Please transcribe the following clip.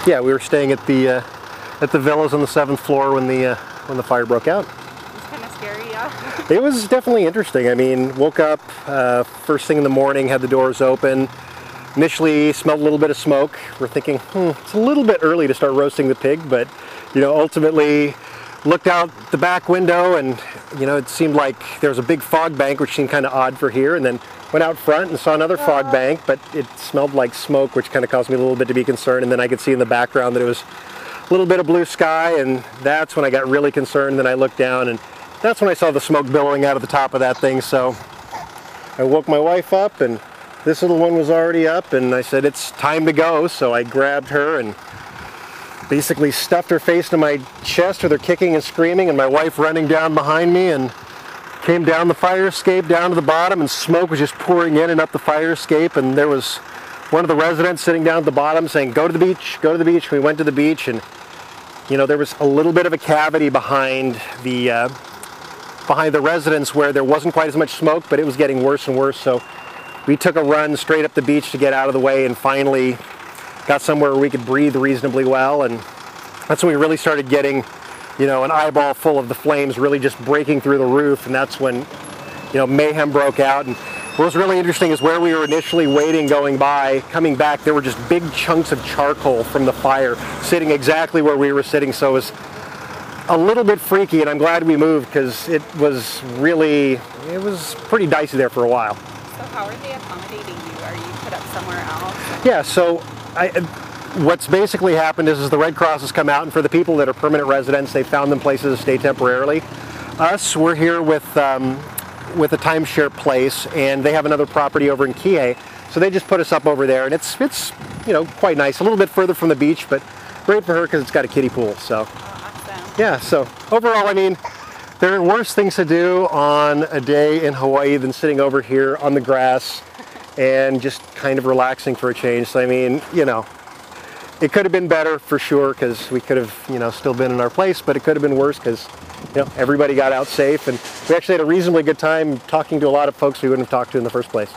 Yeah, we were staying at the villas on the 7th floor when the fire broke out. It was kind of scary, yeah. It was definitely interesting. I mean, woke up first thing in the morning, had the doors open. Initially smelled a little bit of smoke. We're thinking, it's a little bit early to start roasting the pig, but ultimately looked out the back window and it seemed like there was a big fog bank, which seemed kind of odd for here, and then went out front and saw another fog bank, but it smelled like smoke, which kind of caused me a little bit to be concerned. And then I could see in the background that it was a little bit of blue sky, and that's when I got really concerned. Then I looked down, and that's when I saw the smoke billowing out of the top of that thing. So I woke my wife up, and this little one was already up, and I said, it's time to go. So I grabbed her and basically stuffed her face to my chest with her kicking and screaming, and my wife running down behind me, and came down the fire escape down to the bottom, and smoke was just pouring in and up the fire escape. And there was one of the residents sitting down at the bottom saying, go to the beach, go to the beach. We went to the beach, and there was a little bit of a cavity behind the residence where there wasn't quite as much smoke, but it was getting worse and worse. So we took a run straight up the beach to get out of the way, and finally got somewhere where we could breathe reasonably well. And that's when we really started getting an eyeball full of the flames really just breaking through the roof, and that's when mayhem broke out. And what was really interesting is where we were initially waiting, coming back, there were just big chunks of charcoal from the fire sitting exactly where we were sitting. So it was a little bit freaky, and I'm glad we moved because it was pretty dicey there for a while. So how are they accommodating you? Are you put up somewhere else? Yeah, so what's basically happened is the Red Cross has come out, and for the people that are permanent residents, they found them places to stay temporarily. We're here with a timeshare place, and they have another property over in Kihei, so they just put us up over there, and it's quite nice. A little bit further from the beach, but great for her because it's got a kiddie pool. So awesome. Yeah, so overall, I mean, there are worse things to do on a day in Hawaii than sitting over here on the grass and just kind of relaxing for a change. So I mean, it could have been better for sure, because we could have, still been in our place, but it could have been worse because, everybody got out safe, and we actually had a reasonably good time talking to a lot of folks we wouldn't have talked to in the first place.